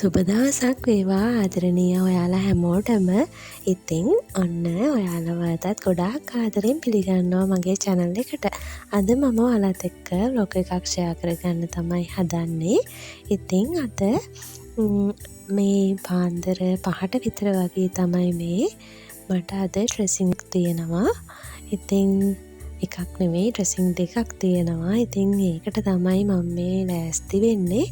සුබ දවසක් වේවා ආදරණීය ඔයාලා හැමෝටම. ඉතින් ඔන්න ඔයාලවටත් ගොඩාක් ආදරෙන් පිළිගන්නවා මගේ channel එකට. අද මම ඔයාලත් එක්ක vlog එකක් share කරගන්න තමයි හදන්නේ. ඉතින් අද මේ පාන්දර 5ට විතර වගේ තමයි මට අද dressing තියෙනවා. ඉතින් එකක් නෙවෙයි dressing දෙකක් තියෙනවා. ඉතින් ඒකට තමයි මම මේ ලෑස්ති වෙන්නේ.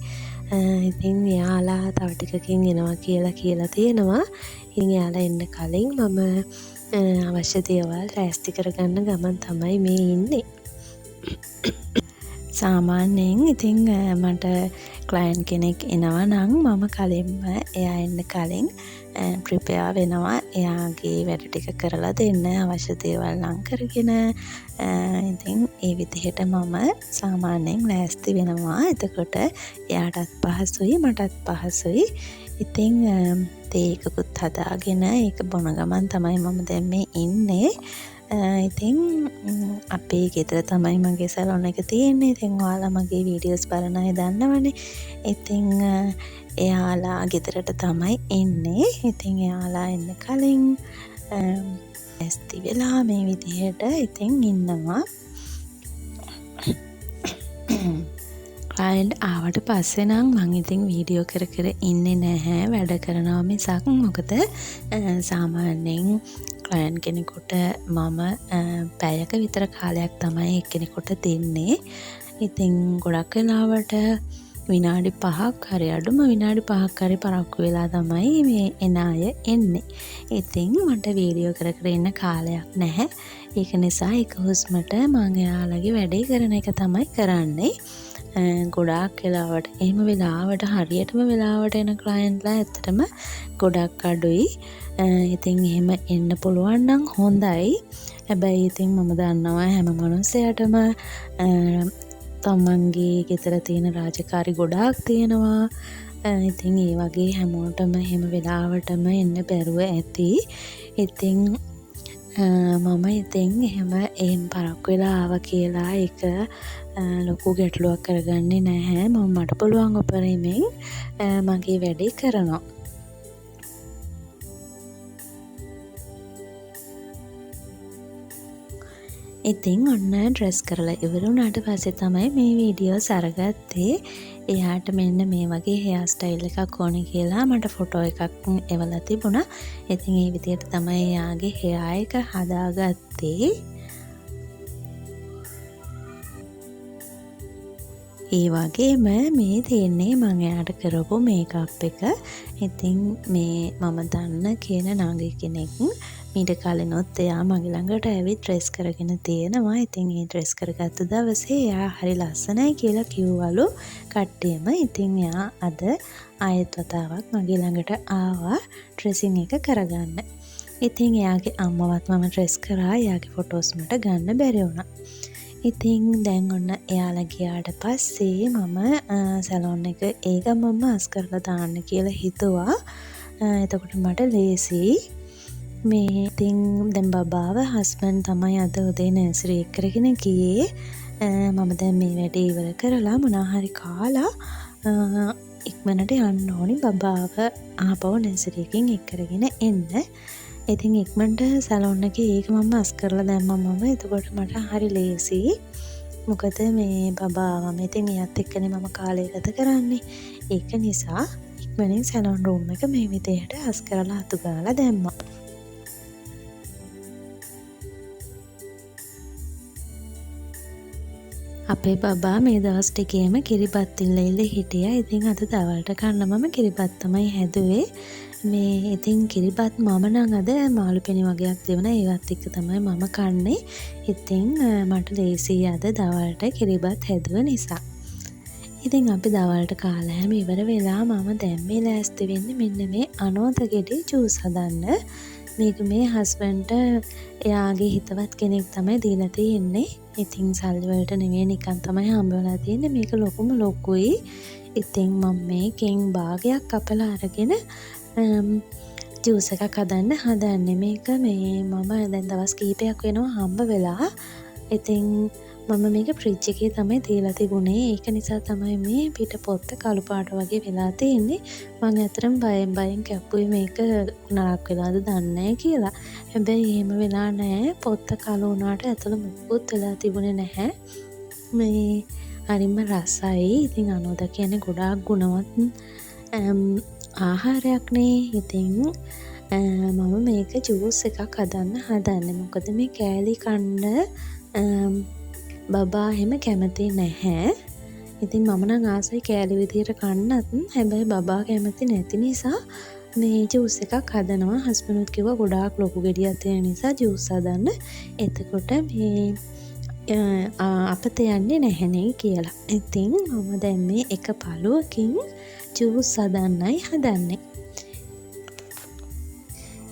ඉතින් එයාලා තව ටිකකින් එනවා කියලා තියෙනවා. ඉතින් එයාලා එන්න කලින් මම අවශ්‍ය දේවල් ලෑස්ති කරගන්න ගමන් තමයි මේ ඉන්නේ. සාමාන්‍යයෙන් ඉතින් මට ක්ලයන්ට් කෙනෙක් එනවා නම් මම කලින්ම එයා එන්න කලින් ප්‍රිපෙයාර් වෙනවා. එයාගේ වැඩ ටික කරලා දෙන්න අවශ්‍ය දේවල් ලං කරගෙන ඉතින් ඒ විදිහට මම සාමාන්‍යයෙන් ලෑස්ති වෙනවා. එතකොට එයාටත් පහසුයි මටත් පහසුයි. ඉතින් තේ එකකුත් හදාගෙන ඒක බොන ගමන් තමයි මම දැන් මේ ඉන්නේ. ඉතින් අපේ ගෙදර තමයි මගේ සැලොන් එක තියෙන්නේ. ඉතින් ඔයාලා මගේ වීඩියෝස් බලන අය දන්නවනේ. ඉතින් එයාලා ගෙදරට තමයි එන්නේ. ඉතින් එයාලා එන්න කලින් ඇස්ති වෙලා මේ විදිහට ඉතින් ඉන්නවා. ක්ලයන්ට් ආවට පස්සේ නම් මම ඉතින් වීඩියෝ කර ඉන්නේ නැහැ. වැඩ කරනවා මිසක්. මොකද සාමාන්‍යයෙන් ක්ලයන්ට් කෙනෙකුට මම පැයක විතර කාලයක් තමයි එක්කෙනෙකුට දෙන්නේ. ඉතින් ගොඩක් වෙලාවට විනාඩි 5ක් හරි අඩුම විනාඩි 5ක් හරි පරක්කු වෙලා තමයි මේ එන අය එන්නේ. ඉතින් මට වීඩියෝ කර ඉන්න කාලයක් නැහැ. ඒක නිසා එක හුස්මට මම එයාලගේ වැඩේ කරන එක තමයි කරන්නේ. ගොඩාක් වෙලාවට එහෙම වෙලාවට හරියටම වෙලාවට එන ක්ලයන්ට්ලා ඇත්තටම ගොඩක් අඩුයි. ඉතින් එහෙම එන්න පුළුවන් නම් හොඳයි. හැබැයි ඉතින් මම දන්නවා හැම මනුස්සයටම තමන්ගේ ගෙදර තියෙන රාජකාරි ගොඩාක් තියෙනවා. ඉතින් ඒ වගේ හැමෝටම එහෙම වෙලාවටම එන්න බැරුව ඇති. ඉතින් මම ඉතින් එහෙම පරක්කු වෙලා ආවා කියලා ඒක ලොකු ගැටලුවක් කරගන්නේ නැහැ. මම මට පුළුවන් උපරිමයෙන් මගේ වැඩේ කරනවා. ඉතින් ඔන්න ඩ්‍රෙස් කරලා ඉවර වුණාට පස්සේ තමයි මේ වීඩියෝස් අරගත්තේ. එයාට මෙන්න මේ වගේ හෙයාර් ස්ටයිල් එකක් ඕනේ කියලා මට ෆොටෝ එකක් එවලා තිබුණා. ඉතින් ඒ විදිහට තමයි එයාගේ හෙයාර් එක හදාගත්තේ. ඒ වගේම මේ තියෙන්නේ මම එයාට කරපු මේකප් එක. ඉතින් මේ මම දන්න කියන නංගි කෙනෙක් මීට කලිනුත් එයා මගේ ළඟට ඇවිත් ඩ්‍රෙස් කරගෙන තියෙනවා. ඉතින් ඒ ඩ්‍රෙස් කරගත්තු දවසේ එයා හරි ලස්සනයි කියලා කිව්වලු කට්ටියම. ඉතින් එයා අද ආයෙත් වතාවක් මගේ ළඟට ආවා ඩ්‍රෙසින් එක කරගන්න. ඉතින් එයාගේ අම්මවත් මම ඩ්‍රෙස් කරා. එයාගේ ෆොටෝස් මට ගන්න බැරි වුණා. ඉතින් දැන් ඔන්න එයාලා ගියාට පස්සේ මම සැලොන් එක ඒ ගමන්ම අස් කරලා දාන්න කියලා හිතුවා. එතකොට මට ලේසි. මේ ඉතින් දැන් බබාව හස්බන්ඩ් තමයි අද උදේ නර්සරි එක කරගෙන ගියේ. මම දැන් මේ වැඩේ ඉවර කරලා මොනවා හරි කාලා ඉක්මනට යන්න ඕනි බබාව ආපහු නර්සරි එකකින් එක් කරගෙන එන්න. ඉතින් ඉක්මනට සැලොන් එකේ ඒක මම අස් කරලා දැම්මම එතකොට මට හරි ලේසි. මොකද මේ බබාවම ඉතින් එයාත් එක්කනේ මම කාලය ගත කරන්නේ. ඒක නිසා ඉක්මනින් සැලොන් රූම් එක මේ විදිහට අස් කරලා අතු ගාලා දැම්මා. අපේ බබා මේ දවස් ටිකේම කිරිබත් ඉල්ල හිටියා. ඉතින් අද දවල්ට කන්න මම කිරිබත් තමයි හැදුවේ. මේ ඉතින් කිරිබත් මම නම් අද මාළු පෙනි වගේක් දෙවන ඒවත් එක්ක තමයි මම කන්නේ. ඉතින් මට ලේසි අද දවල්ට කිරිබත් හැදුව නිසා. ඉතින් අපි දවල්ට කාලා හැම ඉවර වෙලා මම දැන් මේ ලෑස්ති වෙන්නේ මෙන්න මේ අනෝත ගෙඩි ජූස් හදන්න. මේක මේ හස්බන්ඩ්ට එයාගේ හිතවත් කෙනෙක් තමයි දීලා තියෙන්නේ. ඉතින් සල්ලි වලට නෙවෙයි නිකන් තමයි හම්බ වෙලා තියෙන්නේ. මේක ලොකුම ලොකුයි. ඉතින් මම මේකෙන් භාගයක් කපලා අරගෙන ජූස් එකක් හදන්නේ. මේක මේ මම දැන් දවස් කීපයක් වෙනවා හම්බ වෙලා. ඉතින් මම මේක ෆ්‍රිජ් එකේ තමයි තියලා තිබුණේ. ඒක නිසා තමයි මේ පිට පොත්ත කළු පාට වගේ වෙලා තියෙන්නේ. මම ඇත්තටම බයෙන් කැප්පුවේ මේක නරක් වෙලාද දන්නේ නැහැ කියලා. හැබැයි එහෙම වෙලා නැහැ. පොත්ත කළු වුණාට ඇතුළ මුකුත් වෙලා තිබුණේ නැහැ. මේ හරිම රසයි. ඉතින් අනෝද කියන්නේ ගොඩාක් ගුණවත් ආහාරයක්නේ. ඉතින් මම මේක ජූස් එකක් හදන්නේ. මොකද මේ කෑලි කන්න බබා එහෙම කැමති නැහැ. ඉතින් මම නම් ආසයි කෑලි විදියට කන්නත්. හැබැයි බබා කැමති නැති නිසා මේ ජූස් එකක් හදනවා. හස්බන්ඩ්ත් කිව්වා ගොඩාක් ලොකු ගෙඩියක් තියෙන නිසා ජූස් හදන්න. එතකොට මේ අපත යන්නේ නැහැනේ කියලා. ඉතින් මම දැන් මේ එක පළුවකින් ජූස් හදන්නයි හදන්නේ.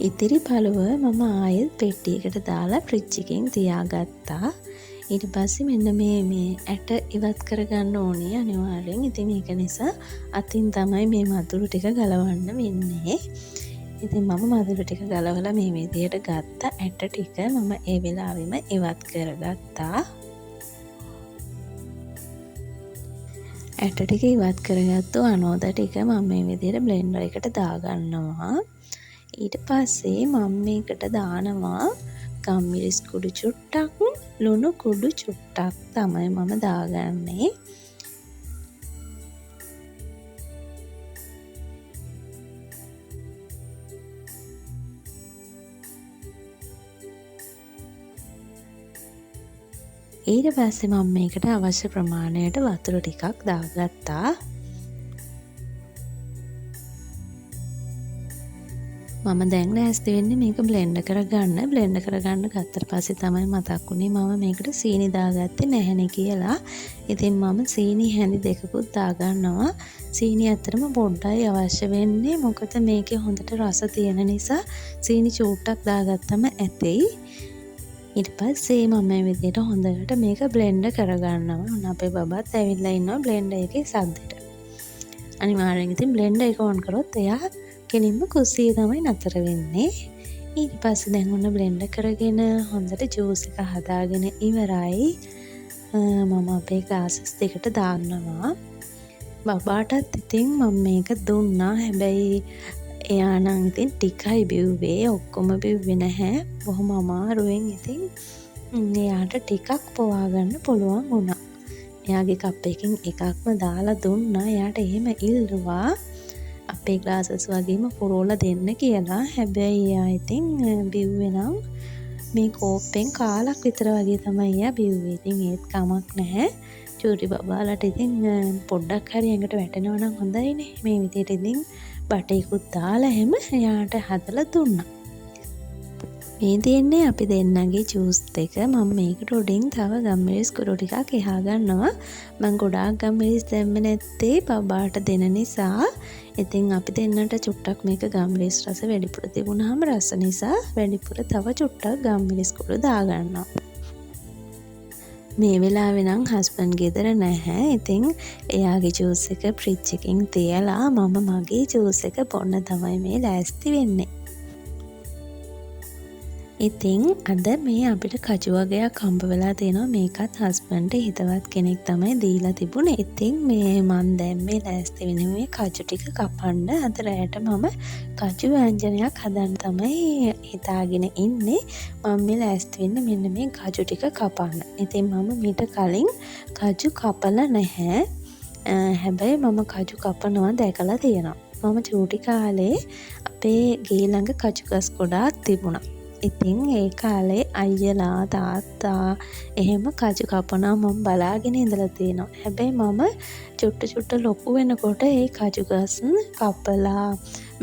ඉතිරි පළුව මම ආයෙත් පෙට්ටියකට දාලා ෆ්‍රිජ් එකෙන් තියාගත්තා. ඊට පස්සේ මෙන්න මේ ඇට ඉවත් කරගන්න ඕනේ අනිවාර්යෙන්. ඉතින් ඒක නිසා අතින් තමයි මේ මදුරු ටික ගලවන්න වෙන්නේ. ඉතින් මම මදුරු ටික ගලවලා මේ විදියට ගත්ත ඇට ටික මම ඒ වෙලාවෙම ඉවත් කරගත්තා. ඇට ටික ඉවත් කරගත්තු අනෝද ටික මම මේ විදියට බ්ලෙන්ඩර් එකට දාගන්නවා. ඊට පස්සේ මම මේකට දානවා ගම්මිරිස් කුඩු චුට්ටක්, ලුණු කුඩු චුට්ටක් තමයි මම දාගන්නේ. ඊට පස්සේ මම මේකට අවශ්‍ය ප්‍රමාණයට වතුර ටිකක් දාගත්තා. මම දැන් ලෑස්ති වෙන්නේ මේක බ්ලෙන්ඩ් කරගන්න. බ්ලෙන්ඩ් කරගන්න ගත්තට පස්සේ තමයි මතක් වුණේ මම මේකට සීනි දාගත්තේ නැහැනේ කියලා. ඉතින් මම සීනි හැඳි දෙකකුත් දාගන්නවා. සීනි ඇත්තටම පොඩ්ඩයි අවශ්‍ය වෙන්නේ. මොකද මේකේ හොඳට රස තියෙන නිසා සීනි චූට්ටක් දාගත්තම ඇතෙයි. ඊට පස්සේ මම මේ විදිහට හොඳට මේක බ්ලෙන්ඩ් කරගන්නවා. ඔන්න අපේ බබාත් ඇවිල්ලා ඉන්නවා බ්ලෙන්ඩර් එකේ සද්දෙට. අනිවාර්යෙන් ඉතින් බ්ලෙන්ඩර් එක ඕන් කරොත් එයා කෙලින්ම කුස්සියේ තමයි නතර වෙන්නේ. ඊට පස්සේ දැන් ඔන්න බ්ලෙන්ඩ් කරගෙන හොඳට ජූස් එක හදාගෙන ඉවරයි. මම අපේ ග්ලාසස් දෙකට දාන්නවා. බබාටත් ඉතින් මම මේක දුන්නා. හැබැයි එයා නම් ඉතින් ටිකයි බිව්වේ. ඔක්කොම බිව්වේ නැහැ. බොහොම අමාරුවෙන් ඉතින් එයාට ටිකක් පවා ගන්න පුළුවන් වුණා. එයාගේ කප් එකකින් එකක්ම දාලා දුන්නා. එයාට එහෙම ඉල්ලුවා අපේ ග්ලාසස් වගේම පුරෝලා දෙන්න කියලා. හැබැයි එයා ඉතින් බිව්වේ නම් මේ කෝප්පෙන් කාලක් විතර වගේ තමයි එයා බිව්වේ. ඉතින් ඒත් කමක් නැහැ. චූටි බබාලට ඉතින් පොඩ්ඩක් හරි ඇඟට වැටෙනවා නම් හොඳයිනේ. මේ විදිහට ඉතින් බටේකුත් දාලා හැම එයාට හදලා දුන්නා. මේ තියෙන්නේ අපි දෙන්නගේ ජූස් දෙක. මම මේකට උඩින් තව ගම්මිරිස් කුඩු ටිකක් එහා ගන්නවා. මම ගොඩාක් ගම්මිරිස් දැම්මේ නැත්තේ බබාට දෙන නිසා. ඉතින් අපි දෙන්නට චුට්ටක් මේක ගම්මිරිස් රස වැඩිපුර තිබුණාම රස නිසා වැඩිපුර තව චුට්ටක් ගම්මිරිස් කුඩු දාගන්නවා. මේ වෙලාවේ නම් හස්බන්ඩ් ගෙදර නැහැ. ඉතින් එයාගේ ජූස් එක ෆ්‍රිජ් එකකින් තියලා මම මගේ ජූස් එක බොන්න තමයි මේ ලෑස්ති වෙන්නේ. ඉතින් අද මේ අපිට කජු වගයක් හම්බ වෙලා තියෙනවා. මේකත් හස්බන්ඩ්ට හිතවත් කෙනෙක් තමයි දීලා තිබුණේ. ඉතින් මේ මන් දැන් මේ ලෑස්ති වෙන්නේ මේ කජු ටික කපන්න. අද රැයට මම කජු ව්‍යංජනයක් හදන්න තමයි හිතාගෙන ඉන්නේ. මම මේ ලෑස්ති වෙන්නේ මෙන්න මේ කජු ටික කපන්න. ඉතින් මම මීට කලින් කජු කපලා නැහැ. හැබැයි මම කජු කපනවා දැකලා තියෙනවා. මම චූටි කාලේ අපේ ගේ ළඟ කජු ගස් ගොඩාක් තිබුණා. ඉතින් ඒ කාලේ අයියලා තාත්තා එහෙම කජු කපනවා මම බලාගෙන ඉඳලා තියෙනවා. හැබැයි මම චුට්ට ලොකු වෙනකොට ඒ කජු ගස් කපලා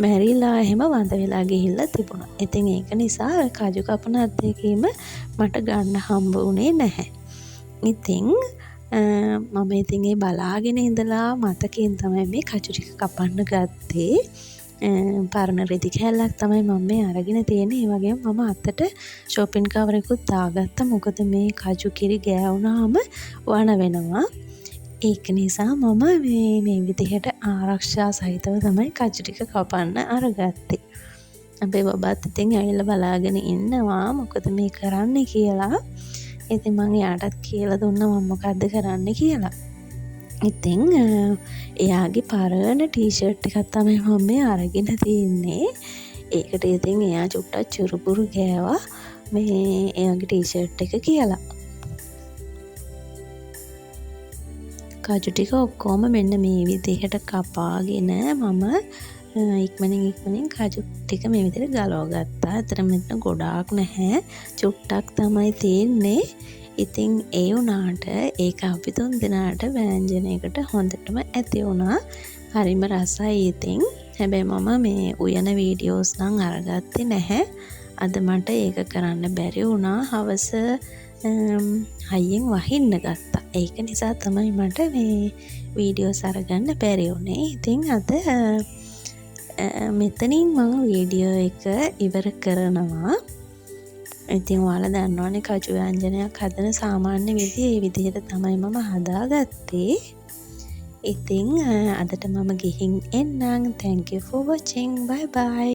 මැරිලා එහෙම වඳ වෙලා ගිහිල්ලා තිබුණා. ඉතින් ඒක නිසා කජු කපන අත්දැකීම මට ගන්න හම්බ වුණේ නැහැ. ඉතින් මම ඉතින් ඒ බලාගෙන ඉඳලා මතකයෙන් තමයි මේ කජු ටික කපන්න ගත්තේ. පරණ රෙදි කෑල්ලක් තමයි මම මේ අරගෙන තියෙන්නේ. ඒ වගේම මම අතට shopping cover එකකුත් දාගත්තා. මොකද මේ කජු කිරි ගෑවුනාම වණ වෙනවා. ඒක නිසා මම මේ විදිහට ආරක්ෂා සහිතව තමයි කජු ටික කපන්න අරගත්තේ. අපේ බබාත් ඉතින් ඇවිල්ලා බලාගෙන ඉන්නවා මොකද මේ කරන්නේ කියලා. ඉතින් මං එයාටත් කියලා දුන්නා මම මොකද්ද කරන්න කියලා. ඉතින් එයාගේ පරණ ටී-ෂර්ට් එකක් තමයි මම මේ අරගෙන තියන්නේ. ඒකට ඉතින් එයා චුට්ටක් චුරුපුරු ගෑවා මේ එයාගේ ටී-ෂර්ට් එක කියලා. කජු ටික ඔක්කොම මෙන්න මේ විදිහට කපාගෙන මම ඉක්මනින් කජු ටික මේ විදිහට ගලව ගත්තා. අතර මෙතන ගොඩාක් නැහැ. චුට්ටක් තමයි තියෙන්නේ. ඉතින් ඒ වුණාට ඒක අපි තුන් දෙනාට වෑංජනයකට හොඳටම ඇති වුණා. හරිම රසයි ඉතින්. හැබැයි මම මේ උයන වීඩියෝස් නම් අරගත්තේ නැහැ. අද මට ඒක කරන්න බැරි වුණා. හවස හයියෙන් වහින්න ගත්තා. ඒක නිසා තමයි මට මේ වීඩියෝස් අරගන්න බැරි වුණේ. ඉතින් අද මෙතනින් මම වීඩියෝ එක ඉවර කරනවා. ඉතින් ඔයාලා දන්නවනේ කජු ව්‍යංජනයක් හදන සාමාන්‍ය විදිය ඒ විදිහට තමයි මම හදාගත්තේ. ඉතින් අදට මම ගිහින් එන්නම්. Thank you for watching. Bye bye.